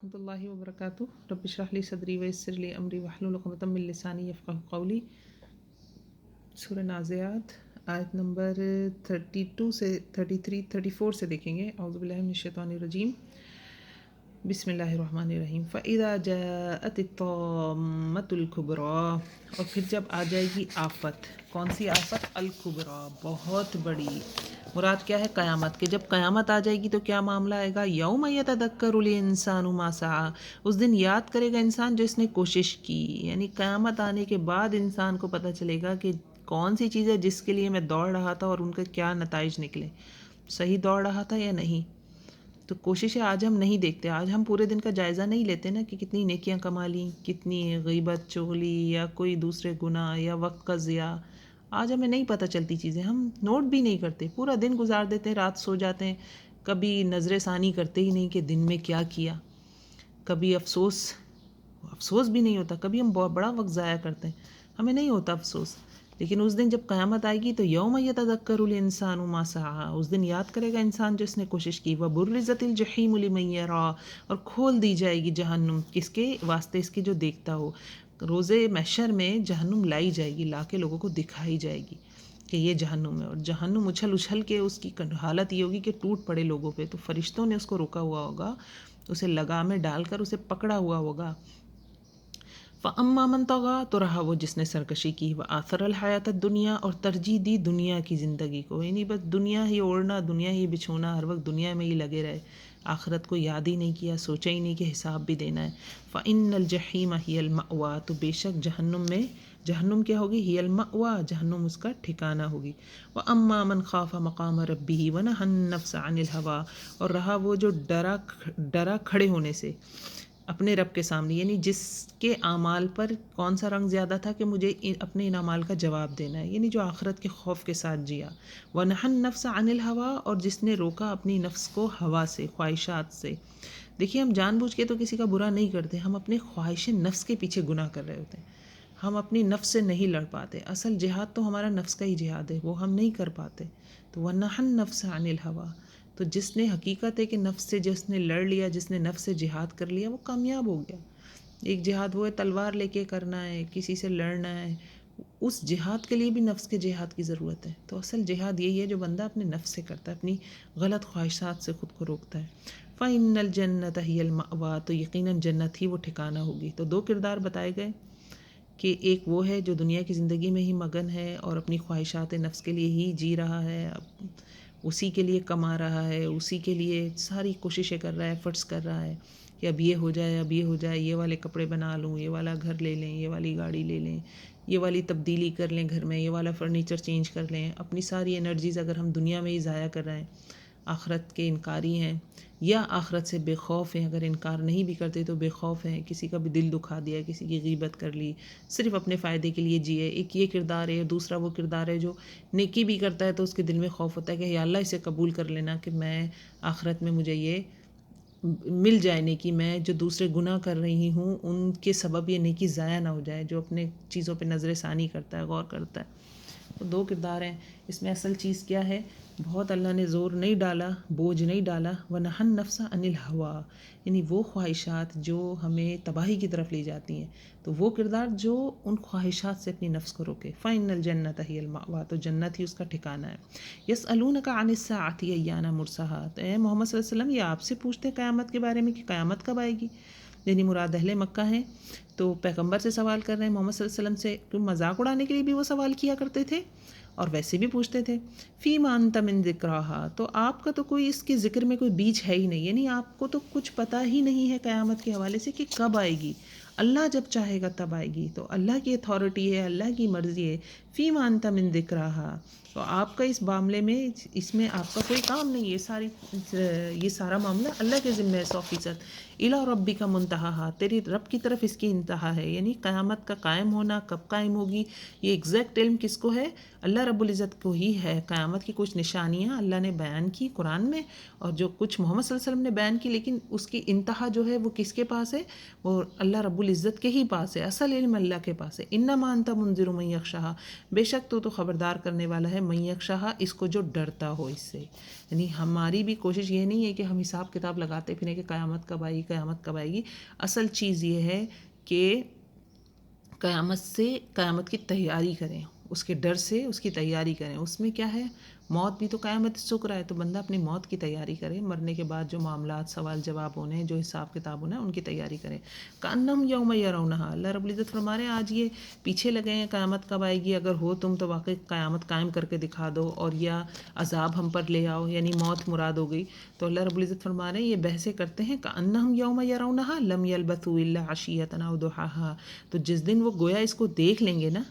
ورحمۃ اللہ وبرکاتہ رب اشرح لی صدری ویسر لی امری واحلل عقدۃ من لسانی یفقہوا قولی۔ سورہ نازعات آیت نمبر 32 سے 33 34 سے دیکھیں گے۔ اعوذ باللہ من الشیطان الرجیم، بسم اللہ الرحمن الرحیم۔ فَإِذَا جَاءَتِ الطَّامَّةُ الْكُبْرىٰ، اور پھر جب آ جائے گی آفت۔ کون سی آفت؟ الکبریٰ، بہت بڑی۔ مراد کیا ہے؟ قیامت۔ کہ جب قیامت آ جائے گی تو کیا معاملہ آئے گا؟ یوم یتذکر الانسان ما سعی، اس دن یاد کرے گا انسان جو اس نے کوشش کی۔ یعنی قیامت آنے کے بعد انسان کو پتہ چلے گا کہ کون سی چیز ہے جس کے لیے میں دوڑ رہا تھا اور ان کے کیا نتائج نکلے، صحیح دوڑ رہا تھا یا نہیں۔ تو کوششیں آج ہم نہیں دیکھتے، آج ہم پورے دن کا جائزہ نہیں لیتے نا کہ کتنی نیکیاں کما لیں، کتنی غیبت چغلی یا کوئی دوسرے گناہ یا وقت کا ضیاع۔ آج ہمیں نہیں پتہ چلتی چیزیں، ہم نوٹ بھی نہیں کرتے، پورا دن گزار دیتے ہیں، رات سو جاتے ہیں، کبھی نظر ثانی کرتے ہی نہیں کہ دن میں کیا کیا۔ کبھی افسوس بھی نہیں ہوتا، کبھی ہم بہت بڑا وقت ضائع کرتے ہیں، ہمیں نہیں ہوتا افسوس۔ لیکن اس دن جب قیامت آئے گی تو یوم یتذکر الانسان ما سعی، اس دن یاد کرے گا انسان جو اس نے کوشش کی۔ وبرزت الجحیم لمن یری، اور کھول دی جائے گی جہنم، کس کے واسطے؟ اس کے جو دیکھتا ہو۔ روزے محشر میں جہنم لائی جائے گی، لا کے لوگوں کو دکھائی جائے گی کہ یہ جہنم ہے، اور جہنم اچھل اچھل کے اس کی حالت یہ ہوگی کہ ٹوٹ پڑے لوگوں پہ۔ تو فرشتوں نے اس کو روکا ہوا ہوگا، اسے لگام میں ڈال کر اسے پکڑا ہوا ہوگا۔ فَأَمَّا مَن طَغَىٰ، تو رہا وہ جس نے سرکشی کی، وَآثَرَ الْحَيَاةَ الدُّنْيَا، اور ترجیح دی دنیا کی زندگی کو، یعنی بس دنیا ہی اوڑھنا، دنیا ہی بچھونا، ہر وقت دنیا میں ہی لگے رہے، آخرت کو یاد ہی نہیں کیا، سوچا ہی نہیں کہ حساب بھی دینا ہے۔ فَإِنَّ الْجَحِيمَ هِيَ الْمَأْوَىٰ، تو بے شک جہنم کیا ہوگی؟ هِيَ الْمَأْوَىٰ، جہنم اس کا ٹھکانہ ہوگی۔ وَأَمَّا مَنْ خَافَ مَقَامَ رَبِّهِ وَنَهَى النَّفْسَ عَنِ الْهَوَىٰ، اور رہا وہ جو ڈرا کھڑے ہونے سے اپنے رب کے سامنے، یعنی جس کے اعمال پر کون سا رنگ زیادہ تھا کہ مجھے اپنے ان اعمال کا جواب دینا ہے، یعنی جو آخرت کے خوف کے ساتھ جیا۔ وَنَهَى النَّفْسَ عَنِ الْهَوَىٰ، اور جس نے روکا اپنی نفس کو ہوا سے، خواہشات سے۔ دیکھیے ہم جان بوجھ کے تو کسی کا برا نہیں کرتے، ہم اپنے خواہش نفس کے پیچھے گناہ کر رہے ہوتے ہیں، ہم اپنی نفس سے نہیں لڑ پاتے۔ اصل جہاد تو ہمارا نفس کا ہی جہاد ہے، وہ ہم نہیں کر پاتے۔ تو وَنَهَى النَّفْسَ عَنِ الْهَوَىٰ، تو جس نے حقیقت ہے کہ نفس سے جس نے لڑ لیا، جس نے نفس سے جہاد کر لیا، وہ کامیاب ہو گیا۔ ایک جہاد وہ ہے تلوار لے کے کرنا ہے، کسی سے لڑنا ہے، اس جہاد کے لیے بھی نفس کے جہاد کی ضرورت ہے۔ تو اصل جہاد یہی ہے جو بندہ اپنے نفس سے کرتا ہے، اپنی غلط خواہشات سے خود کو روکتا ہے۔ فَإِنَّ الْجَنَّةَ هِيَ الْمَأْوَىٰ، تو یقیناً جنت ہی وہ ٹھکانہ ہوگی۔ تو دو کردار بتائے گئے کہ ایک وہ ہے جو دنیا کی زندگی میں ہی مگن ہے اور اپنی خواہشات نفس کے لیے ہی جی رہا ہے، اسی کے لیے کما رہا ہے، اسی کے لیے ساری کوششیں کر رہا ہے، ایفرٹس کر رہا ہے کہ اب یہ ہو جائے، اب یہ ہو جائے، یہ والے کپڑے بنا لوں، یہ والا گھر لے لیں، یہ والی گاڑی لے لیں، یہ والی تبدیلی کر لیں گھر میں، یہ والا فرنیچر چینج کر لیں۔ اپنی ساری انرجیز اگر ہم دنیا میں ہی ضائع کر رہے ہیں، آخرت کے انکاری ہیں یا آخرت سے بے خوف ہیں، اگر انکار نہیں بھی کرتے تو بے خوف ہیں، کسی کا بھی دل دکھا دیا، کسی کی غیبت کر لی، صرف اپنے فائدے کے لیے جیے۔ ایک یہ کردار ہے، دوسرا وہ کردار ہے جو نیکی بھی کرتا ہے تو اس کے دل میں خوف ہوتا ہے کہ یا اللہ اسے قبول کر لینا کہ میں آخرت میں مجھے یہ مل جائے نیکی، میں جو دوسرے گناہ کر رہی ہوں ان کے سبب یہ نیکی ضائع نہ ہو جائے، جو اپنے چیزوں پہ نظر ثانی کرتا ہے، غور کرتا ہے۔ تو دو کردار ہیں اس میں۔ اصل چیز کیا ہے؟ بہت اللہ نے زور نہیں ڈالا، بوجھ نہیں ڈالا۔ وَنَهَى النَّفْسَ عَنِ الْهَوَىٰ، یعنی وہ خواہشات جو ہمیں تباہی کی طرف لے جاتی ہیں، تو وہ کردار جو ان خواہشات سے اپنی نفس کو روکے۔ فَإِنَّ الْجَنَّةَ هِيَ الْمَأْوَىٰ، تو جنت ہی اس کا ٹھکانہ ہے۔ يَسْأَلُونَكَ عَنِ السَّاعَةِ أَيَّانَ مُرْسَاهَا، تو اے محمد صلی اللہ علیہ وسلم یہ آپ سے پوچھتے ہیں قیامت کے بارے میں کہ قیامت کب آئے گی، یعنی مراد اہل مکہ ہیں تو پیغمبر سے سوال کر رہے ہیں، محمد صلی اللہ علیہ وسلم سے، کہ مذاق اڑانے کے لیے بھی وہ سوال کیا کرتے تھے اور ویسے بھی پوچھتے تھے۔ فِيمَ أَنْتَ مِنْ ذِكْرَاهَا، تو آپ کا تو کوئی اس کے ذکر میں کوئی بیچ ہے ہی نہیں، یعنی آپ کو تو کچھ پتہ ہی نہیں ہے قیامت کے حوالے سے کہ کب آئے گی۔ اللہ جب چاہے گا تب آئے گی، تو اللہ کی اتھارٹی ہے، اللہ کی مرضی ہے۔ فِيمَ أَنْتَ مِنْ ذِكْرَاهَا، تو آپ کا اس معاملے میں، اس میں آپ کا کوئی کام نہیں ہے، یہ سارا معاملہ اللہ کے ذمہ ہے 100%۔ اِلَىٰ رَبِّكَ مُنْتَهَاهَا، تیری رب کی طرف اس کی انتہا ہے، یعنی قیامت کا قائم ہونا، کب قائم ہوگی یہ ایگزیکٹ علم کس کو ہے؟ اللہ رب العزت کو ہی ہے۔ قیامت کی کچھ نشانیاں اللہ نے بیان کی قرآن میں، اور جو کچھ محمد صلی اللہ علیہ وسلم نے بیان کی، لیکن اس کی انتہا جو ہے وہ کس کے پاس ہے؟ وہ اللہ رب العزت کے ہی پاس ہے، اصل علم اللہ کے پاس ہے۔ اِنَّمَا أَنْتَ مُنذِرُ مَن يَخْشَاهَا، بے شک تو خبردار کرنے والا ہے من یخشاہا، اس کو جو ڈرتا ہو اس سے. یعنی ہماری بھی کوشش یہ نہیں ہے کہ ہم حساب کتاب لگاتے پھریں کہ قیامت کب آئے گی قیامت کب آئے گی. اصل چیز یہ ہے کہ قیامت کی تیاری کریں، اس کے ڈر سے اس کی تیاری کریں. اس میں کیا ہے، موت بھی تو قیامت سکھ رہا ہے، تو بندہ اپنی موت کی تیاری کرے، مرنے کے بعد جو معاملات سوال جواب ہونے ہیں، جو حساب کتاب ہونا ہے، ان کی تیاری کریں. کأنہم یوم یرونہا، اللہ رب العزت فرما رہے ہیں آج یہ پیچھے لگے ہیں قیامت کب آئے گی، اگر ہو تم تو واقعی قیامت قائم کر کے دکھا دو، اور یا عذاب ہم پر لے آؤ، یعنی موت مراد ہو گئی. تو اللہ رب العزت فرما رہے ہیں یہ بحثیں کرتے ہیں کأنہم یوم یرونہا لم یلبثوا الا عشیۃ او ضحاہا. تو جس دن وہ گویا اس کو دیکھ لیں گے نا،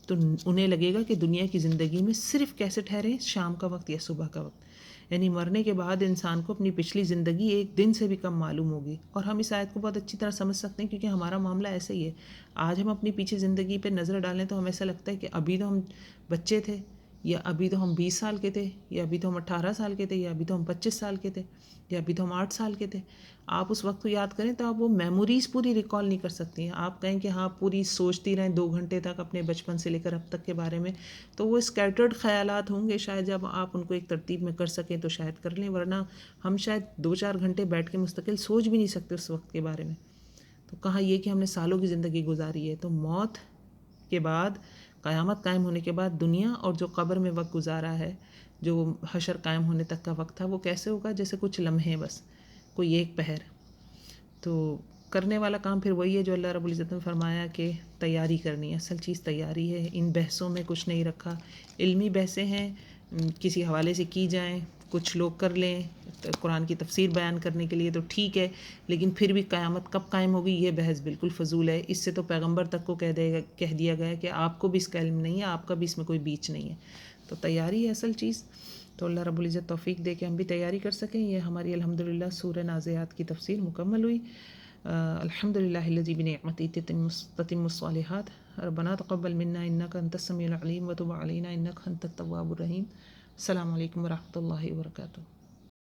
تو انہیں لگے گا کہ دنیا کی زندگی میں صرف کیسے ٹھہرے، شام کا وقت یا صبح کا وقت. یعنی مرنے کے بعد انسان کو اپنی پچھلی زندگی ایک دن سے بھی کم معلوم ہوگی. اور ہم اس آیت کو بہت اچھی طرح سمجھ سکتے ہیں کیونکہ ہمارا معاملہ ایسے ہی ہے. آج ہم اپنی پیچھے زندگی پہ نظر ڈالیں تو ہمیں ایسا لگتا ہے کہ ابھی تو ہم بچے تھے، یا ابھی تو ہم 20 سال کے تھے، یا ابھی تو ہم 18 سال کے تھے، یا ابھی تو ہم 25 سال کے تھے، یا ابھی تو ہم 8 سال کے تھے. آپ اس وقت کو یاد کریں تو آپ وہ میموریز پوری ریکال نہیں کر سکتی ہیں. آپ کہیں کہ ہاں پوری سوچتی رہیں 2 گھنٹے تک اپنے بچپن سے لے کر اب تک کے بارے میں، تو وہ اسکیٹرڈ خیالات ہوں گے. شاید جب آپ ان کو ایک ترتیب میں کر سکیں تو شاید کر لیں، ورنہ ہم شاید 2-4 گھنٹے بیٹھ کے مستقل سوچ بھی نہیں سکتے اس وقت کے بارے میں. تو کہاں یہ کہ ہم نے سالوں کی زندگی گزاری ہے. تو موت کے بعد، قیامت قائم ہونے کے بعد دنیا اور جو قبر میں وقت گزارا ہے، جو حشر قائم ہونے تک کا وقت تھا، وہ کیسے ہوگا؟ جیسے کچھ لمحے، بس کوئی ایک پہر. تو کرنے والا کام پھر وہی ہے جو اللہ رب العزت نے فرمایا کہ تیاری کرنی ہے. اصل چیز تیاری ہے. ان بحثوں میں کچھ نہیں رکھا. علمی بحثیں ہیں، کسی حوالے سے کی جائیں، کچھ لوگ کر لیں قرآن کی تفسیر بیان کرنے کے لیے تو ٹھیک ہے، لیکن پھر بھی قیامت کب قائم ہوگی یہ بحث بالکل فضول ہے. اس سے تو پیغمبر تک کو کہہ دیا گیا ہے کہ آپ کو بھی اس کا علم نہیں ہے، آپ کا بھی اس میں کوئی بیچ نہیں ہے. تو تیاری ہے اصل چیز. تو اللہ رب العزت توفیق دے کہ ہم بھی تیاری کر سکیں. یہ ہماری الحمدللہ سورہ نازعات کی تفسیر مکمل ہوئی. الحمدللہ الذی بنعمتہ تتم الصالحات. ربنا تقبل منا انک انت السمیع العلیم وتب علینا انک انت التواب الرحیم. السلام علیکم ورحمۃ اللہ وبرکاتہ.